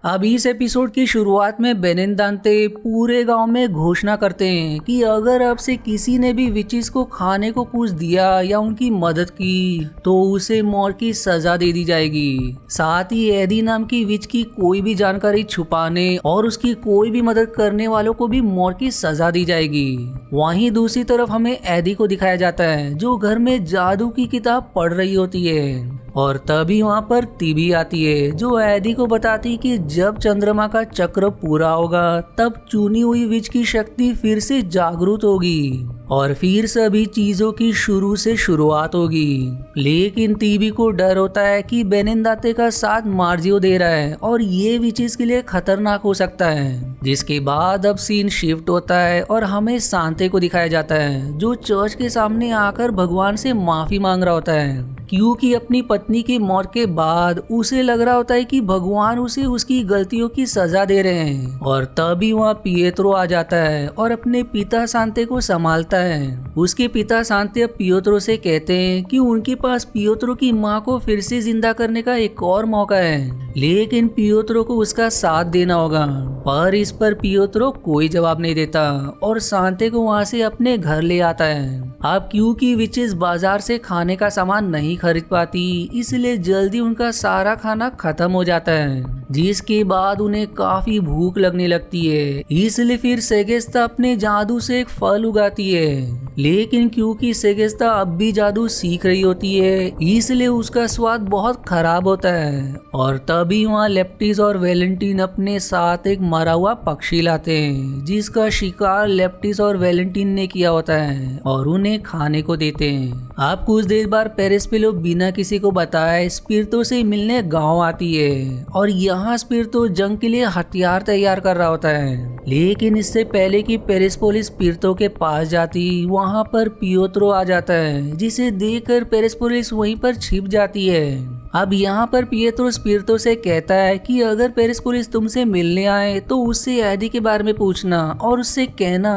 अब इस एपिसोड की शुरुआत में बेनिंदांते पूरे गांव में घोषणा करते हैं कि अगर अब से किसी ने भी विचिस को खाने को कुछ दिया या उनकी मदद की तो उसे मौत की सजा दे दी जाएगी। साथ ही एडी नाम की विच की कोई भी जानकारी छुपाने और उसकी कोई भी मदद करने वालों को भी मौत की सजा दी जाएगी। वहीं दूसरी तरफ हमें एडी को दिखाया जाता है जो घर में जादू की किताब पढ़ रही होती है और तभी वहाँ पर तीबी आती है जो एडी को बताती कि जब चंद्रमा का चक्र पूरा होगा तब चुनी हुई विच की शक्ति फिर से जागरूक होगी और फिर सभी चीजों की शुरू से शुरुआत होगी। लेकिन तीबी को डर होता है कि बेनिंदाते का साथ मार्जियो दे रहा है और ये विचेस के लिए खतरनाक हो सकता है। जिसके बाद अब सीन शिफ्ट होता है और हमें सांते को दिखाया जाता है जो चर्च के सामने आकर भगवान से माफी मांग रहा होता है क्योंकि अपनी पत्नी की मौत के बाद उसे लग रहा होता है कि भगवान उसे उसकी गलतियों की सजा दे रहे हैं। और तभी वहाँ पिएत्रो आ जाता है और अपने पिता सांते को संभालता है। उसके पिता सांते अब पिएत्रो से कहते हैं कि उनके पास पिएत्रो की माँ को फिर से जिंदा करने का एक और मौका है, लेकिन पिएत्रो को उसका साथ देना होगा। पर इस पर पिएत्रो कोई जवाब नहीं देता और सांते को वहाँ से अपने घर ले आता है। अब क्योंकि विचेस बाजार से खाने का सामान नहीं खरीद पाती इसलिए जल्दी उनका सारा खाना खत्म हो जाता है, जिसके बाद उन्हें काफी भूख लगने लगती है। इसलिए फिर सेगेस्ता अपने जादू से एक फल उगाती है, लेकिन क्योंकि सेगेस्ता अब भी जादू सीख रही होती है इसलिए उसका स्वाद बहुत खराब होता है। और तभी वहाँ लेप्टिस और वेलेंटिन अपने साथ एक मरा हुआ पक्षी लाते हैं जिसका शिकार लेप्टिस और वेलेंटिन ने किया होता है और उन्हें खाने को देते हैं। अब कुछ देर बाद पेरिस्पिलो बिना किसी को बताए स्पिरिटो से मिलने गांव आती है और यहाँ स्पिरिटो जंग के लिए हथियार तैयार कर रहा होता है। लेकिन इससे पहले कि पेरिस्पोलिस स्पिरिटो के पास जाती वहाँ पर पिएत्रो आ जाता है जिसे देखकर पेरिस्पोलिस वहीं पर छिप जाती है। अब यहाँ पर पिएत्रो स्पिरिटो से कहता है कि अगर पेरिस्पोलिस तुमसे मिलने आए तो उससे एडी के बारे में पूछना और उससे कहना।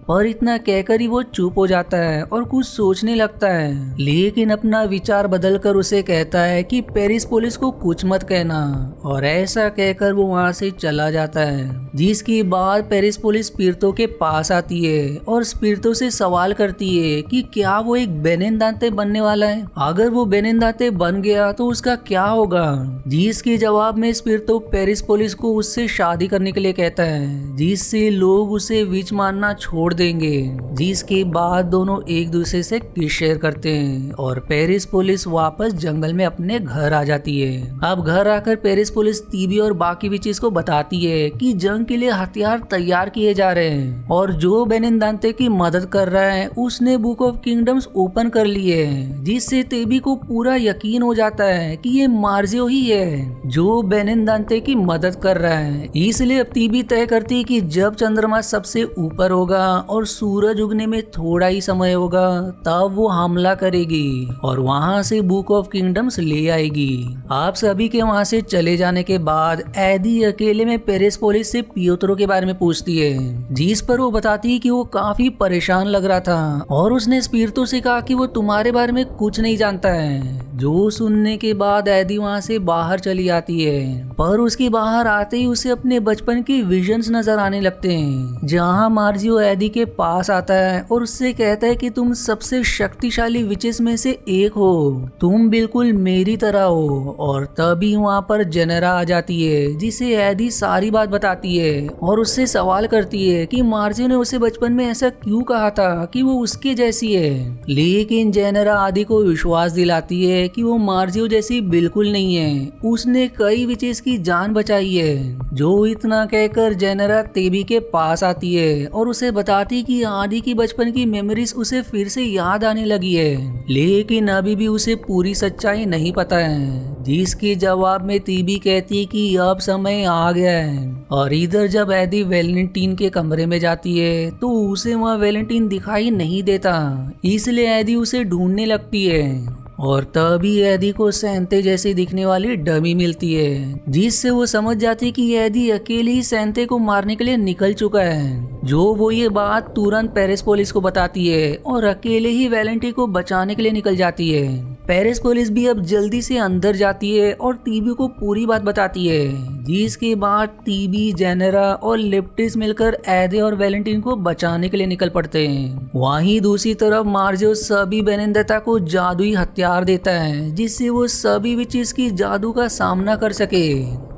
पर इतना कहकर ही वो चुप हो जाता है और कुछ सोचने लगता है, लेकिन अपना विचार बदलकर उसे कहता है कि पेरिस्पोलिस को कुछ मत कहना और ऐसा कहकर वो वहाँ से चला जाता है। जिसके बाद पेरिस्पोलिस स्पिरिटो के पास आती है और स्पिरिटो से सवाल करती है कि क्या वो एक बेनिंदाते बनने वाला है, अगर वो बेनिंदाते बन गया तो उसका क्या होगा। जिसके जवाब में स्पिरिटो पेरिस्पोलिस को उससे शादी करने के लिए कहता है जिससे लोग उसे विच मानना छोड़ देंगे। जिसके बाद दोनों एक दूसरे से किस शेयर करते हैं और पेरिस्पोलिस वापस जंगल में अपने घर आ जाती है। अब घर आकर पेरिस्पोलिस तीबी और बाकी विचेस को बताती है कि जंग के लिए हथियार तैयार किए जा रहे हैं और जो बेनिंदाते की मदद कर रहा है उसने बुक ऑफ किंगडम्स ओपन कर लिए है, जिससे तेबी को पूरा यकीन हो जाता है कि ये मार्जियो ही है जो बेनिंदाते की मदद कर रहा है। इसलिए अब तीबी तय करती है कि जब चंद्रमा सबसे ऊपर होगा और सूरज उगने में थोड़ा ही समय होगा तब वो हमला करेगी और वहाँ से बुक ऑफ किंगडम्स ले आएगी। आप सभी के वहाँ से चले जाने के बाद एडी अकेले में पेरिस्पोलिस से पिएत्रो के बारे में पूछती है, जिस पर वो बताती है कि वो काफी परेशान लग रहा था और उसने स्पिरिटो से कहा कि वो तुम्हारे बारे में कुछ नहीं जानता है। जो सुनने के बाद एडी वहाँ से बाहर चली आती है, पर उसके बाहर आते ही उसे अपने बचपन के विजन्स नजर आने लगते हैं, जहाँ मार्जियो एडी के पास आता है और उससे कहता है कि तुम सबसे शक्तिशाली विचेस में से एक हो, तुम बिल्कुल मेरी तरह हो। और तभी वहाँ पर जेनेरा आ जाती है जिसे एडी सारी बात बताती है और उससे सवाल करती है कि मार्जियो ने उसे बचपन में ऐसा क्यों कहा था कि वो उसके जैसी है। लेकिन जेनेरा आदि को विश्वास दिलाती है कि वो मार्जियो जैसी बिल्कुल नहीं है, उसने कई विचेस की जान बचाई है। जो इतना कहकर जेनेरा तेबी के पास आती है और उसे बताती कि आदि की बचपन की मेमोरीज उसे फिर से याद आने लगी है, लेकिन अभी भी उसे पूरी सच्चाई नहीं पता है। जिसके जवाब में तीबी कहती है कि अब समय आ गया है। और इधर जब एडी वेलेंटिन के कमरे में जाती है तो उसे वहाँ वेलेंटिन दिखाई नहीं देता, इसलिए एडी उसे ढूंढने लगती है। और तभी एदी को सैंते जैसी दिखने वाली डमी मिलती है, जिससे वो समझ जाती कि एदी अकेले ही सैंते को मारने के लिए निकल चुका है। जो वो ये बात तुरंत पेरिस पुलिस को बताती है और अकेले ही वैलेंटी को बचाने के लिए निकल जाती है। पेरिस पुलिस भी अब जल्दी से अंदर जाती है और टीबी को पूरी बात बताती है, जिसके बाद टीबी, जेनेरा और लिप्टिस मिलकर एदे और वैलेंटीन को बचाने के लिए निकल पड़ते हैं। वहीं दूसरी तरफ मार्जियो सभी बेनिंदेता को जादुई हथियार देता है, जिससे वो सभी विचेस की जादू का सामना कर सके।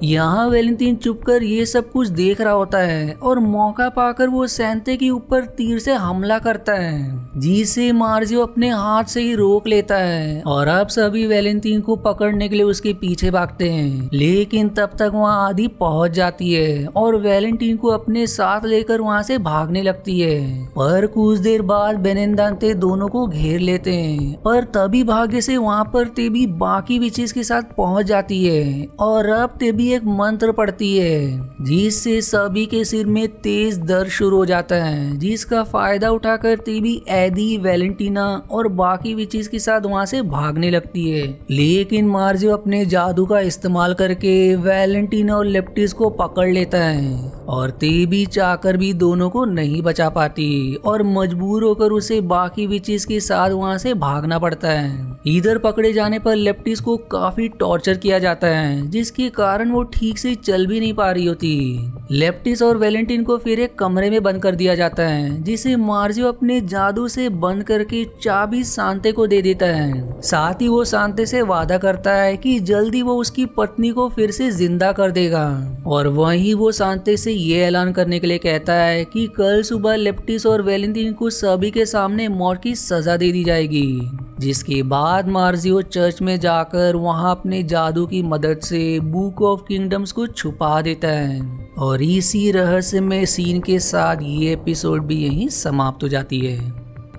यहाँ वैलेंटीन चुपकर ये सब कुछ देख रहा होता है और मौका पाकर वो सैंते के ऊपर तीर से हमला करता है, जिसे मार्जियो अपने हाथ से ही रोक लेता है और अब सभी वैलेंटीन को पकड़ने के लिए उसके पीछे भागते हैं। लेकिन तब तक वहाँ आदि पहुंच जाती है और वैलेंटीन को अपने साथ लेकर वहाँ से भागने लगती है। पर कुछ देर बाद बेनिंदांते दोनों को घेर लेते हैं, पर तभी भाग्य से वहाँ पर तेबी बाकी विचेस के साथ पहुंच जाती है और अब तेबी एक मंत्र पढ़ती है, जिससे सभी के सिर में तेज दर्द शुरू हो जाता है, जिसका फायदा उठाकर तेबी एदी, वैलेंटीना और बाकी विचेस के साथ वहाँ से भागने लगती है। लेकिन मार्जियो अपने जादू का इस्तेमाल करके वैलेंटीना और लेप्टिस को पकड़ लेता है और तेबी चाहकर भी दोनों को नहीं बचा पाती और मजबूर होकर उसे बाकी विचेस के साथ वहाँ से भागना पड़ता है। इधर पकड़े जाने पर लेप्टिस को काफी टॉर्चर किया जाता है, जिसके कारण वो ठीक से चल भी नहीं पा रही होती। लेप्टिस और वैलेंटीन को फिर एक कमरे में बंद कर दिया जाता है, जिसे मार्जियो अपने जादू से बंद करके चाबी सांते को दे देता है। साथ ही वो सांते से वादा करता है कि जल्दी वो उसकी पत्नी को फिर से जिंदा कर देगा और वहीं वो सांते से ये ऐलान करने के लिए कहता है कि कल सुबह लेप्टिस और वैलेंटीन को सभी के सामने मौत की सजा दे दी जाएगी। जिसके बाद मार्जियो चर्च में जाकर वहां अपने जादू की मदद से बुक ऑफ किंगडम्स को छुपा देता है और इसी रहस्यमय सीन के साथ ये एपिसोड भी यहीं समाप्त हो जाती है।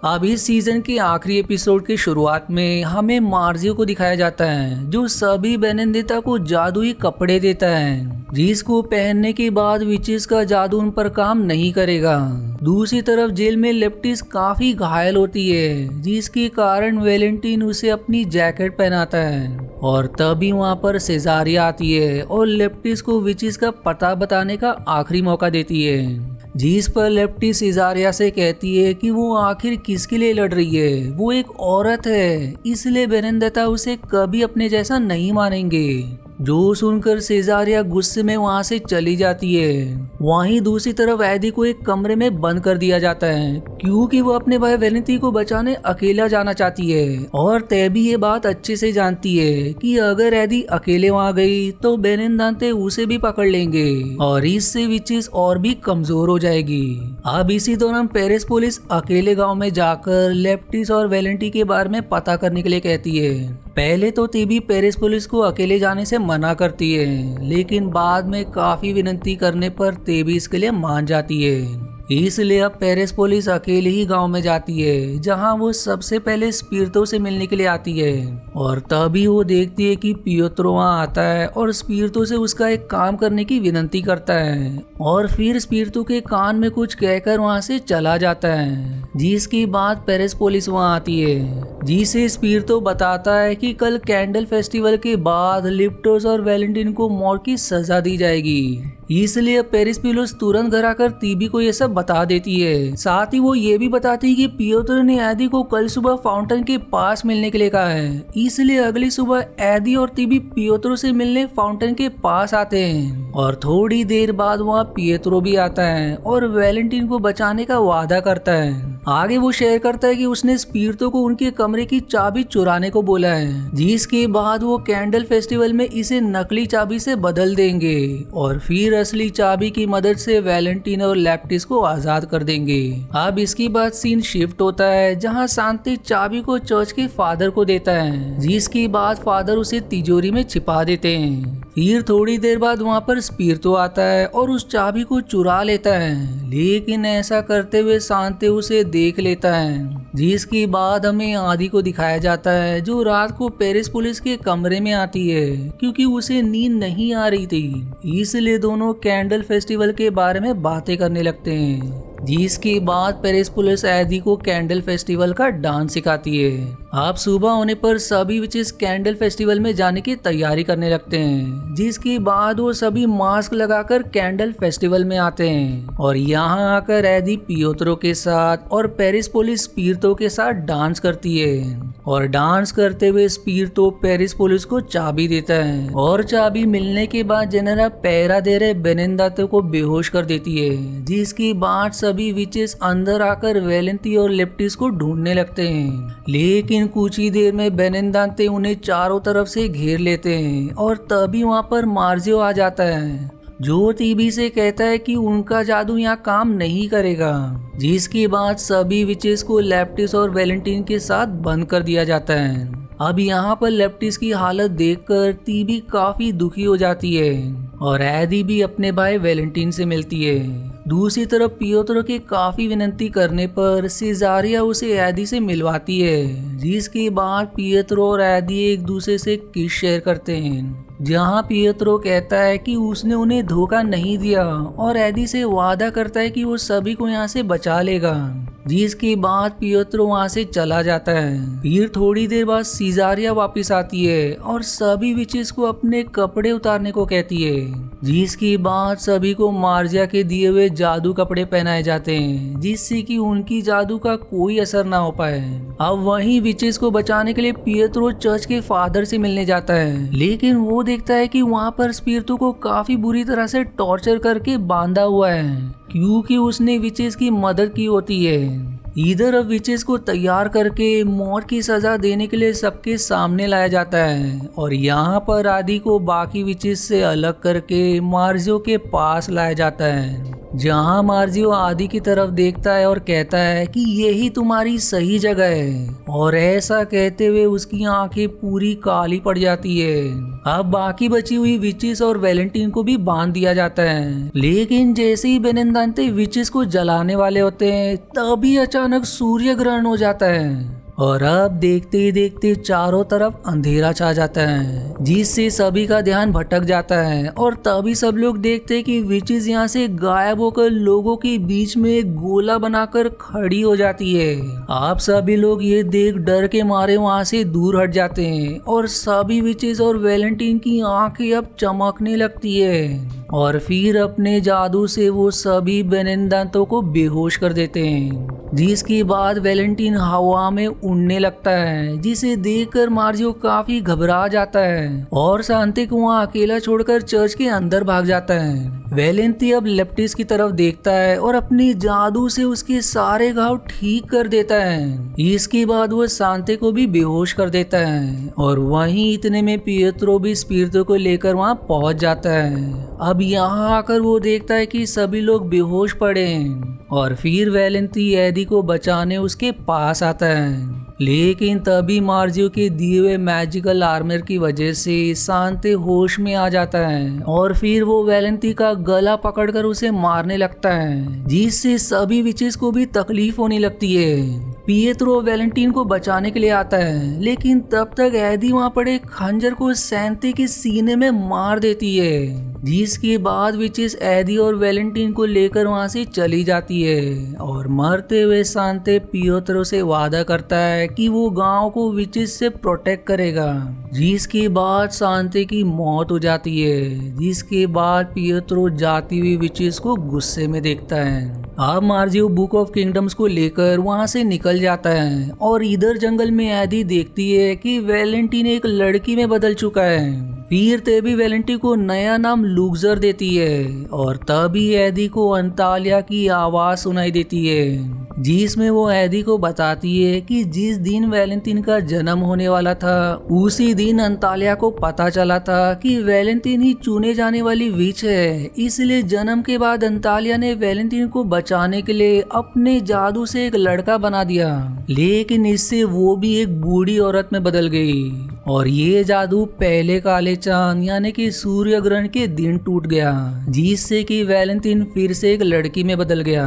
अब इस सीजन के आखिरी एपिसोड की शुरुआत में हमें मार्जियो को दिखाया जाता है, जो सभी बेनिंदेता को जादुई कपड़े देता है, जिसको पहनने के बाद विचेस का जादू उन पर काम नहीं करेगा। दूसरी तरफ जेल में लेप्टिस काफी घायल होती है, जिसके कारण वैलेंटीन उसे अपनी जैकेट पहनाता है और तभी वहाँ पर सेजारिया आती है और लेप्टिस को विचेस का पता बताने का आखिरी मौका देती है। जिस पर लेप्टिस सेजारिया से कहती है कि वो आखिर किसके लिए लड़ रही है, वो एक औरत है, इसलिए बेनिंदेता उसे कभी अपने जैसा नहीं मानेंगे। जो सुनकर सेजारिया गुस्से में वहां से चली जाती है। वहीं दूसरी तरफ एदी को एक कमरे में बंद कर दिया जाता है, क्योंकि वो अपने भाई वैलेंटी को बचाने अकेला जाना चाहती है और तैबी ये बात अच्छे से जानती है कि अगर एदी अकेले वहां गई तो बेनिंदांते उसे भी पकड़ लेंगे और इससे विचेस और भी कमजोर हो जाएगी। अब इसी दौरान पेरिस पुलिस अकेले गाँव में जाकर लेप्टिस और वैलेंटी के बारे में पता करने के लिए कहती है। पहले तो तेबी पेरिस पुलिस को अकेले जाने से मना करती है, लेकिन बाद में काफी विनती करने पर तेबी इसके लिए मान जाती है। इसलिए अब पेरिस पुलिस अकेले ही गांव में जाती है, जहां वो सबसे पहले स्पिरितो से मिलने के लिए आती है और तभी वो देखती है कि पियोत्रो वहां आता है और स्पिरितो से उसका एक काम करने की विनती करता है और फिर स्पिरितो के कान में कुछ कहकर वहां से चला जाता है। जिसके बाद पेरिस पुलिस वहां आती है, जिसे स्पिरितो बताता है कि कल कैंडल फेस्टिवल के बाद लिप्टोस और वैलेंटीन को मौत की सजा दी जाएगी। इसलिए पेरिस पुलिस तुरंत घर आकर तीबी को ये सब बता देती है। साथ ही वो ये भी बताती है कि पियोत्रो ने एदी को कल सुबह फाउंटेन के पास मिलने के लिए कहा है, इसलिए अगली सुबह एदी और तीबी पियोत्रो से मिलने फाउंटेन के पास आते हैं और थोड़ी देर बाद वहाँ पियोत्रो भी आता है और वैलेंटीन को बचाने का वादा करता है। आगे वो शेयर करता है कि उसने स्पिरितो को उनके कमरे की चाबी चुराने को बोला है, जिसके बाद वो कैंडल फेस्टिवल में इसे नकली चाबी से बदल देंगे और फिर असली चाबी की मदद से वैलेंटीन और लेप्टिस को आजाद कर देंगे। अब इसके बाद सीन शिफ्ट होता है, जहां शांति चाबी को चर्च के फादर को देता है, जिसके बाद फादर उसे तिजोरी में छिपा देते हैं। फिर थोड़ी देर बाद वहाँ पर स्पिरितो आता है और उस चाबी को चुरा लेता है, लेकिन ऐसा करते हुए शांति उसे देख लेता है। जिसके बाद हमें आदि को दिखाया जाता है, जो रात को पेरिस पुलिस के कमरे में आती है क्योंकि उसे नींद नहीं आ रही थी। इसलिए दोनों कैंडल फेस्टिवल के बारे में बातें करने लगते हैं। जिसके बाद पेरिस पुलिस एदी को कैंडल फेस्टिवल का डांस सिखाती है। अब सुबह होने पर सभी विचेस कैंडल फेस्टिवल में जाने की तैयारी करने लगते हैं, जिसके बाद वो सभी मास्क लगाकर कैंडल फेस्टिवल में आते हैं और यहाँ आकर एदी पियोत्रो के साथ और पेरिस पुलिस स्पिरितो के साथ डांस करती है और डांस करते हुए स्पिरितो पेरिस पुलिस को चाबी देता है और चाबी मिलने के बाद जेनेरा पहरा दे रहे बेनिंदाते को बेहोश कर देती है, जिसके बाद सभी विचेस अंदर आकर वेलेंती और लेप्टिस को ढूंढने लगते हैं। लेकिन कुछ ही देर में बेनिंदाते उन्हें चारों तरफ से घेर लेते हैं और तभी वहां पर मार्जियो आ जाता है, जो टीबी से कहता है कि उनका जादू यहाँ काम नहीं करेगा, जिसके बाद सभी विचेस को लेप्टिस और वेलेंटीन के साथ बंद कर दिया जाता है। अब यहाँ पर लेप्टिस की हालत देखकर टीबी काफी दुखी हो जाती है और एदी भी अपने भाई वेलेंटीन से मिलती है। दूसरी तरफ पियोत्रो के काफी विनती करने पर सिजारिया उसे एदी से मिलवाती है, जिसके बाद पियोत्रो और एदी एक दूसरे से किस शेयर करते हैं, जहां पियोत्रो कहता है कि उसने उन्हें धोखा नहीं दिया और एदी से वादा करता है कि वो सभी को यहाँ से बचा लेगा, जिसके बाद पियोत्रो वहां से चला जाता है। फिर थोड़ी देर बाद सिजारिया वापस आती है और सभी विचेस को अपने कपड़े उतारने को कहती है, जिसके बाद सभी को मार्जिया के दिए हुए जादू कपड़े पहनाए जाते हैं, जिससे कि उनकी जादू का कोई असर ना हो पाए। अब वहीं विचेस को बचाने के लिए पियोत्रो चर्च के फादर से मिलने जाता है, लेकिन वो देखता है कि वहाँ पर स्पिरितो को काफी बुरी तरह से टॉर्चर करके बांधा हुआ है, क्योंकि उसने विचेस की मदद की होती है। इधर अब विचेस को तैयार करके मौत की सजा देने के लिए सबके सामने लाया जाता है और यहाँ पर आदि को बाकी विचेस से अलग करके मार्जियो के पास लाया जाता है, जहाँ मार्जियो आदि की तरफ देखता है और कहता है कि यही तुम्हारी सही जगह है, और ऐसा कहते हुए उसकी आंखें पूरी काली पड़ जाती है। अब बाकी बची हुई विचेस और वेलेंटीन को भी बांध दिया जाता है, लेकिन जैसे ही बेनिंदाते विचेस को जलाने वाले होते हैं तभी अचानक सूर्य ग्रहण हो जाता है और अब देखते ही देखते चारों तरफ अंधेरा छा जाता है, जिससे सभी का ध्यान भटक जाता है और तभी सब लोग देखते हैं कि विचेस यहाँ से गायब होकर लोगों के बीच में एक गोला बनाकर खड़ी हो जाती है। आप सभी लोग ये देख डर के मारे वहाँ से दूर हट जाते हैं और सभी विचेस और वेलेंटीन की आंखें अब चमकने लगती है और फिर अपने जादू से वो सभी बेनिंदातों को बेहोश कर देते हैं, जिसके बाद वेलेंटीन हवा में उड़ने लगता है, जिसे देखकर मार्जियो काफी घबरा जाता है और शांति को वहाँ अकेला छोड़कर चर्च के अंदर भाग जाता है। वेलेंटी अब लेप्टिस की तरफ देखता है और अपनी जादू से उसके सारे घाव ठीक कर देता है। इसके बाद वो शांति को भी बेहोश कर देता है और वहीं इतने में पियोत्रो भी स्पिरितो को लेकर वहाँ पहुँच जाता है। अब यहाँ आकर वो देखता है कि सभी लोग बेहोश पड़े हैं और फिर वेलेंटी एदी को बचाने उसके पास आता है, लेकिन तभी मार्जियो के दिए हुए मैजिकल आर्मर की वजह से शांति होश में आ जाता है और फिर वो वेलेंटी का गला पकड़कर उसे मारने लगता है, जिससे सभी विचेस को भी तकलीफ होने लगती है। पिएत्रो वेलेंटीन को बचाने के लिए आता है, लेकिन तब तक एदी वहाँ पड़े खंजर को शांति के सीने में मार देती है, जिसके बाद विचेस एदी और वेलेंटीन को लेकर वहाँ से चली जाती है और मरते हुए शांति पियोत्रो से वादा करता है कि वो गांव को विचेस से प्रोटेक्ट करेगा, जिसके बाद शांति की मौत हो जाती है। जिसके बाद पियोत्रो जाती हुई विचेस को गुस्से में देखता है। अब मार्जियो बुक ऑफ किंगडम्स को लेकर वहां से निकल जाता है और इधर जंगल में एदी देखती है कि वेलेंटीन एक लड़की में बदल चुका है। फिर तेबी वेलेंटी को नया नाम लूक्सर देती है और तभी एदी को अंतालिया की आवाज सुनाई देती है, जिसमें वो एदी को बताती है कि जिस दिन वेलेंटीन का जन्म होने वाला था उसी दिन अंतालिया को पता चला था कि वेलेंटीन ही चुने जाने वाली विच है, इसलिए जन्म के बाद अंतालिया ने वेलेंटीन को बचाने के लिए अपने जादू से एक लड़का बना दिया, लेकिन इससे वो भी एक बूढ़ी औरत में बदल गई और ये जादू पहले काले चांद यानी कि सूर्य ग्रहण के दिन टूट गया, जिससे कि वेलेंटीन फिर से एक लड़की में बदल गया।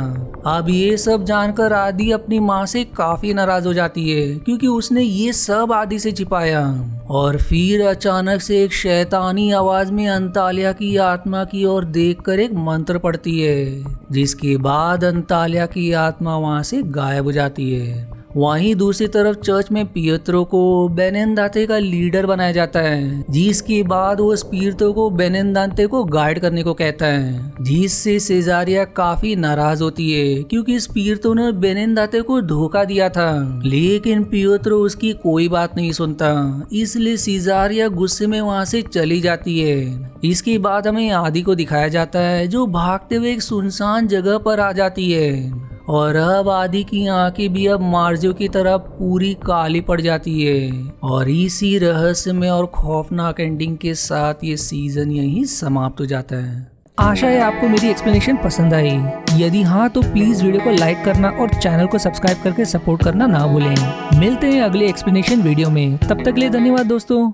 अब ये सब जानकर आदि अपनी माँ से काफी नाराज हो जाती है, क्योंकि उसने ये सब आदि से छिपाया। और फिर अचानक से एक शैतानी आवाज में अंतालिया की आत्मा की ओर देखकर एक मंत्र पढ़ती है, जिसके बाद अंतालिया की आत्मा वहां से गायब हो जाती है। वहीं दूसरी तरफ चर्च में पियत्रो को बेनिंदांते का लीडर बनाया जाता है, जिसके बाद वो स्पिरितो को बेनिंदांते को गाइड करने को कहता है, जिससे सेजारिया काफी नाराज होती है क्योंकि स्पिरितो ने बेनिंदांते को धोखा दिया था। लेकिन पियत्रो उसकी कोई बात नहीं सुनता, इसलिए सेजारिया गुस्से में वहां से चली जाती है। इसके बाद हमें आदि को दिखाया जाता है जो भागते हुए एक सुनसान जगह पर आ जाती है और अब आदि की आंखें भी अब मार्जो की तरह पूरी काली पड़ जाती है। और इसी रहस्यमय और खौफनाक एंडिंग के साथ ये सीजन यहीं समाप्त हो जाता है। आशा है आपको मेरी एक्सप्लेनेशन पसंद आई। यदि हाँ तो प्लीज वीडियो को लाइक करना और चैनल को सब्सक्राइब करके सपोर्ट करना ना भूलें। मिलते हैं अगले एक्सप्लेनेशन वीडियो में, तब तक के लिए धन्यवाद दोस्तों।